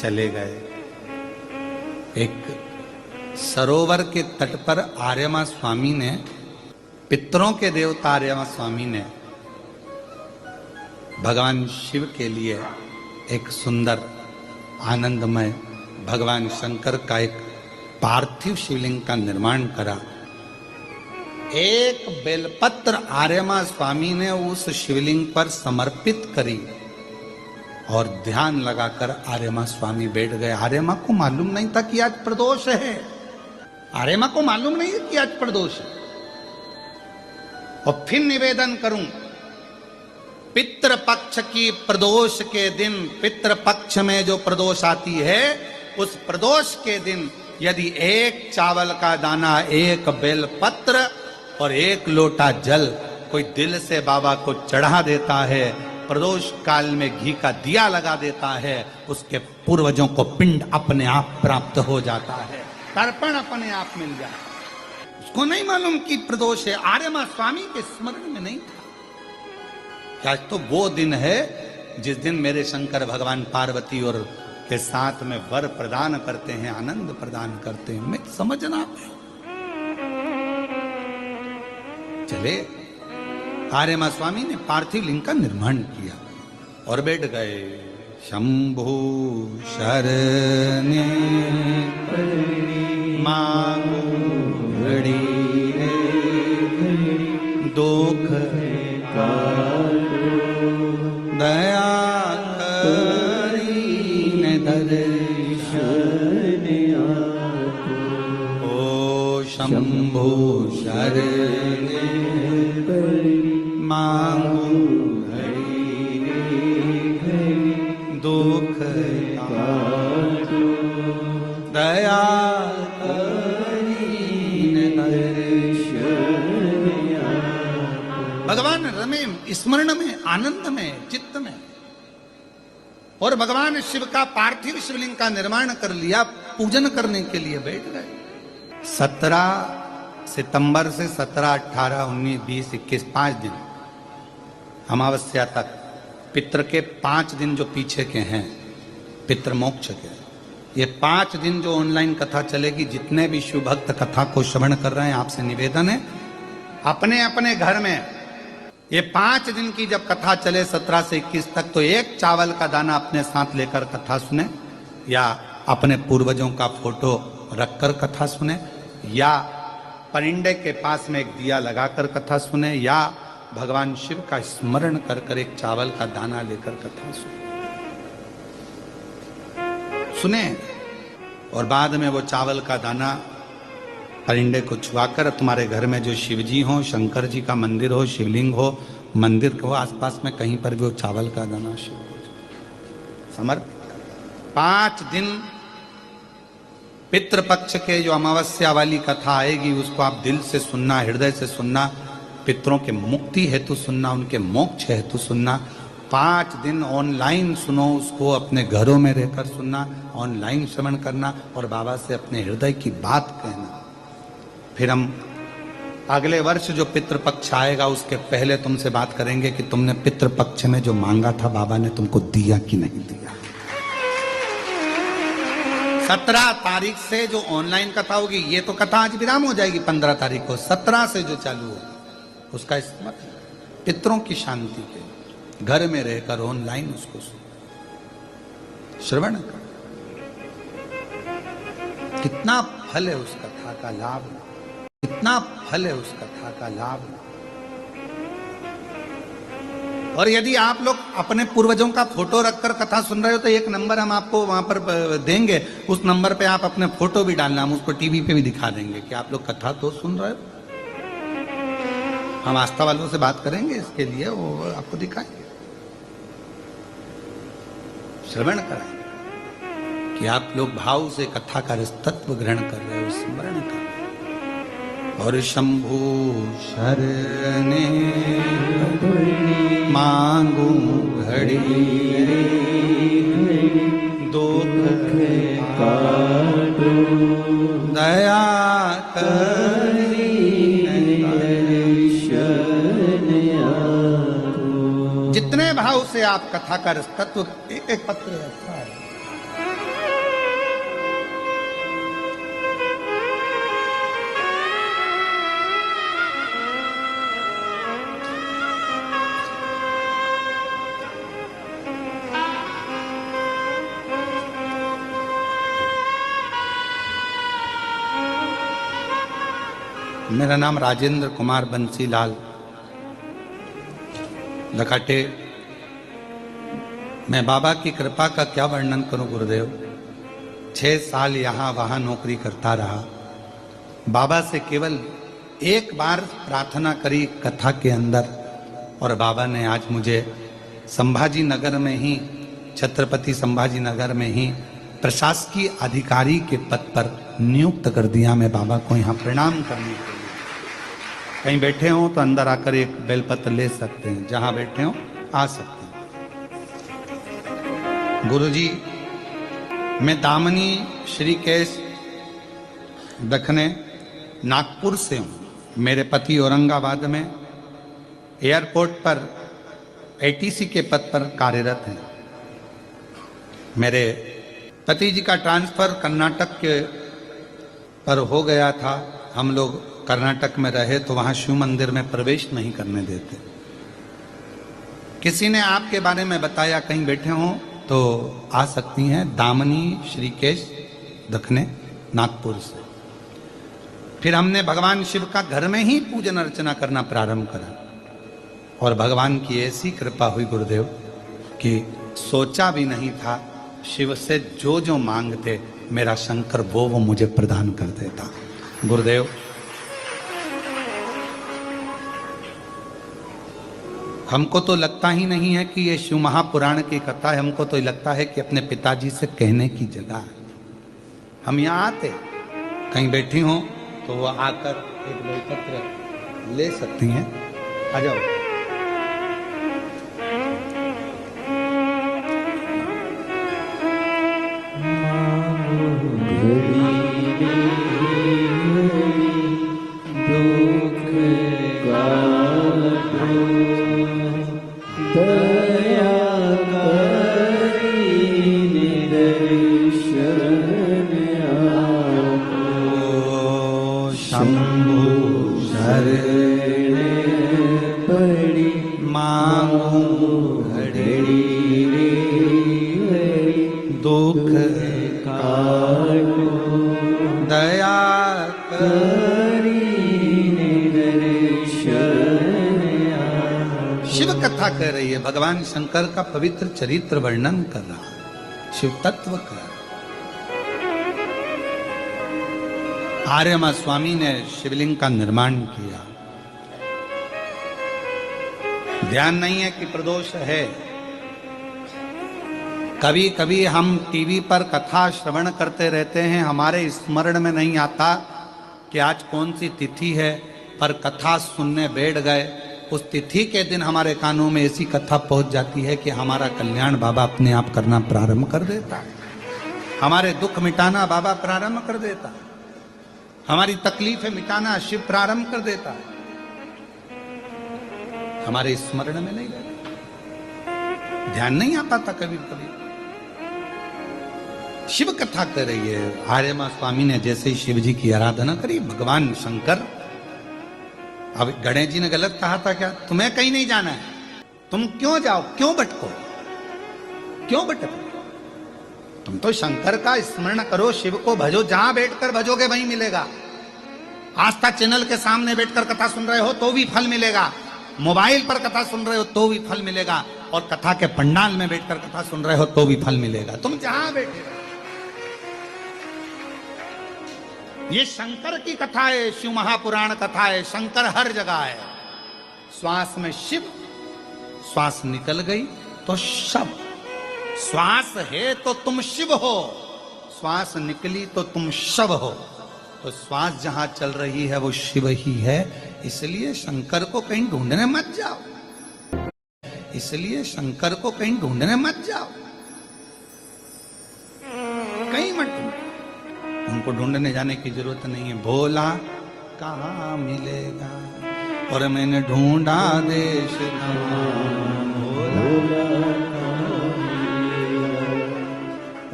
चले गए। एक सरोवर के तट पर आर्यमा स्वामी ने, पितरों के देवता आर्यमा स्वामी ने भगवान शिव के लिए एक सुंदर आनंदमय भगवान शंकर का एक पार्थिव शिवलिंग का निर्माण करा। एक बेलपत्र आर्यमा स्वामी ने उस शिवलिंग पर समर्पित करी और ध्यान लगाकर आर्यमा स्वामी बैठ गए। आर्यमा को मालूम नहीं था कि आज प्रदोष है। आर्यमा को मालूम नहीं है कि आज प्रदोष है। और फिर निवेदन करूं, पितृपक्ष की प्रदोष के दिन, पितृपक्ष में जो प्रदोष आती है, उस प्रदोष के दिन यदि एक चावल का दाना, एक बेलपत्र और एक लोटा जल कोई दिल से बाबा को चढ़ा देता है, प्रदोष काल में घी का दिया लगा देता है, उसके पूर्वजों को पिंड अपने आप प्राप्त हो जाता है, तर्पण अपने आप मिल जाता है। उसको नहीं मालूम कि प्रदोष है। आर्यमा स्वामी के स्मरण में नहीं था। क्या तो वो दिन है जिस दिन मेरे शंकर भगवान पार्वती और के साथ में वर प्रदान करते हैं, आनंद प्रदान करते हैं। मैं समझना चले, आर्यमा स्वामी ने पार्थिव लिंग का निर्माण किया और बैठ गए। शंभु शरणे मांगो घड़ी दुख दया करीने दर्शन ओ शंभु शरणे मांगो दुख दया भगवान रमे स्मरण में, आनंद में, चित्त में। और भगवान शिव का पार्थिव शिवलिंग का निर्माण कर लिया, पूजन करने के लिए बैठ गए। 17 सितंबर से 17, 18, 19, 20, 21 5 दिन अमावस्या तक, पितृ के 5 दिन जो पीछे के हैं, पितृ मोक्ष के, ये 5 दिन जो ऑनलाइन कथा चलेगी, जितने भी शिव भक्त कथा को श्रवण कर रहे हैं, आपसे निवेदन है अपने अपने घर में ये 5 दिन की जब कथा चले 17 से 21 तक, तो एक चावल का दाना अपने साथ लेकर कथा सुने, या अपने पूर्वजों का फोटो रखकर कथा सुने, या परिंडे के पास में एक दिया लगाकर कथा सुने, या भगवान शिव का स्मरण कर कर एक चावल का दाना लेकर कथा सुने। और बाद में वो चावल का दाना परिंडे को छुआकर तुम्हारे घर में जो शिवजी हो, शंकर जी का मंदिर हो, शिवलिंग हो, मंदिर के हो आसपास में कहीं पर भी वो चावल का दाना शिव समर्पित। 5 दिन पितृपक्ष के जो अमावस्या वाली कथा आएगी, उसको आप दिल से सुनना, हृदय से सुनना, पितरों के मुक्ति हेतु सुनना, उनके मोक्ष हेतु सुनना। 5 दिन ऑनलाइन सुनो, उसको अपने घरों में रहकर सुनना, ऑनलाइन श्रवण करना और बाबा से अपने हृदय की बात कहना। फिर हम अगले वर्ष जो पितृपक्ष आएगा, उसके पहले तुमसे बात करेंगे कि तुमने पितृपक्ष में जो मांगा था, बाबा ने तुमको दिया कि नहीं दिया। 17 तारीख से जो ऑनलाइन कथा होगी, ये तो कथा आज विराम हो जाएगी 15 तारीख को, 17 से जो चालू हो, उसका इस्तेमाल पितरों की शांति के घर में रहकर ऑनलाइन उसको श्रवण कर। कितना फल है उस कथा का लाभ, कितना फल है उस कथा का लाभ। और यदि आप लोग अपने पूर्वजों का फोटो रखकर कथा सुन रहे हो, तो एक नंबर हम आपको वहां पर देंगे, उस नंबर पे आप अपने फोटो भी डालना, हम उसको टीवी पे भी दिखा देंगे कि आप लोग कथा तो सुन रहे हो। हम आस्था वालों से बात करेंगे इसके लिए, वो आपको दिखाएंगे, श्रवण कराएंगे कि आप लोग भाव से कथा का तत्व ग्रहण कर रहे हो, स्मरण कर रहे हो। और शंभु शरणे मांगू घड़ी दुख काटो दया करी जितने भाव से आप कथा का तत्व, एक एक पत्र रखा है, मेरा नाम राजेंद्र कुमार बंसीलाल लखाटे। मैं बाबा की कृपा का क्या वर्णन करूं गुरुदेव। 6 साल यहाँ वहाँ नौकरी करता रहा। बाबा से केवल एक बार प्रार्थना करी कथा के अंदर, और बाबा ने आज मुझे संभाजी नगर में ही, छत्रपति संभाजी नगर में ही प्रशासकीय अधिकारी के पद पर नियुक्त कर दिया। मैं बाबा को यहाँ प्रणाम करने के लिए, कहीं बैठे हो तो अंदर आकर एक बेलपत्र ले सकते हैं, जहां बैठे हो आ सकते हैं। गुरुजी, मैं दामनी श्रीकेश दखने नागपुर से हूँ। मेरे पति औरंगाबाद में एयरपोर्ट पर एटीसी के पद पर कार्यरत हैं। मेरे पति जी का ट्रांसफर कर्नाटक के पर हो गया था। हम लोग कर्नाटक में रहे तो वहाँ शिव मंदिर में प्रवेश नहीं करने देते। किसी ने आपके बारे में बताया, कहीं बैठे हों तो आ सकती हैं, दामनी श्रीकेश दखने नागपुर से। फिर हमने भगवान शिव का घर में ही पूजन अर्चना करना प्रारंभ करा, और भगवान की ऐसी कृपा हुई गुरुदेव कि सोचा भी नहीं था, शिव से जो जो मांगते मेरा शंकर वो मुझे प्रदान कर देता। गुरुदेव, हमको तो लगता ही नहीं है कि ये शिव महापुराण की कथा है। हमको तो लगता है कि अपने पिताजी से कहने की जगह है। हम यहाँ आते, कहीं बैठी हो तो वो आकर एक बेलपत्र ले सकती हैं। आ जाओ। शिव कथा कह रही है, भगवान शंकर का पवित्र चरित्र वर्णन कर रहा है, शिव तत्व का। आर्यमा स्वामी ने शिवलिंग का निर्माण किया। ध्यान नहीं है कि प्रदोष है। कभी कभी हम टीवी पर कथा श्रवण करते रहते हैं, हमारे स्मरण में नहीं आता कि आज कौन सी तिथि है, पर कथा सुनने बैठ गए। उस तिथि के दिन हमारे कानों में ऐसी कथा पहुंच जाती है कि हमारा कल्याण बाबा अपने आप करना प्रारंभ कर देता है। हमारे दुख मिटाना बाबा प्रारंभ कर देता है। हमारी तकलीफें मिटाना शिव प्रारंभ कर देता है। हमारे स्मरण में नहीं रहता, ध्यान नहीं आ पाता कभी कभी। शिव कथा कर रही है। आर्यमा स्वामी ने जैसे ही शिव जी की आराधना करी, भगवान शंकर, अब गणेश जी ने गलत कहा था क्या? तुम्हें कहीं नहीं जाना है, तुम क्यों जाओ, क्यों भटको, क्यों भटको? तुम तो शंकर का स्मरण करो, शिव को भजो। जहां बैठकर भजोगे वहीं मिलेगा। आस्था चैनल के सामने बैठकर कथा सुन रहे हो तो भी फल मिलेगा, मोबाइल पर कथा सुन रहे हो तो भी फल मिलेगा, और कथा के पंडाल में बैठकर कथा सुन रहे हो तो भी फल मिलेगा। तुम जहां बैठे रहो। ये शंकर की कथा है, शिव महापुराण कथा है। शंकर हर जगह है। श्वास में शिव, श्वास निकल गई तो शव। श्वास है तो तुम शिव हो, श्वास निकली तो तुम शव हो। तो श्वास जहां चल रही है वो शिव ही है। इसलिए शंकर को कहीं ढूंढने मत जाओ, इसलिए शंकर को कहीं ढूंढने मत जाओ, कहीं मत ढूंढो। उनको ढूंढने जाने की जरूरत नहीं है। भोला कहाँ मिलेगा, और मैंने ढूंढा देश भोला।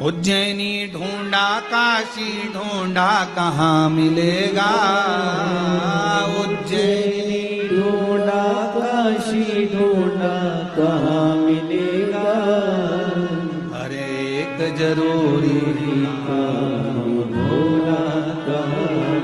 उज्जैनी ढूंढा, काशी ढूंढा, कहाँ मिलेगा। उज्जैनी ढूंढा, काशी ढूंढा, कहाँ मिलेगा। अरे एक जरूरी भोला कहाँ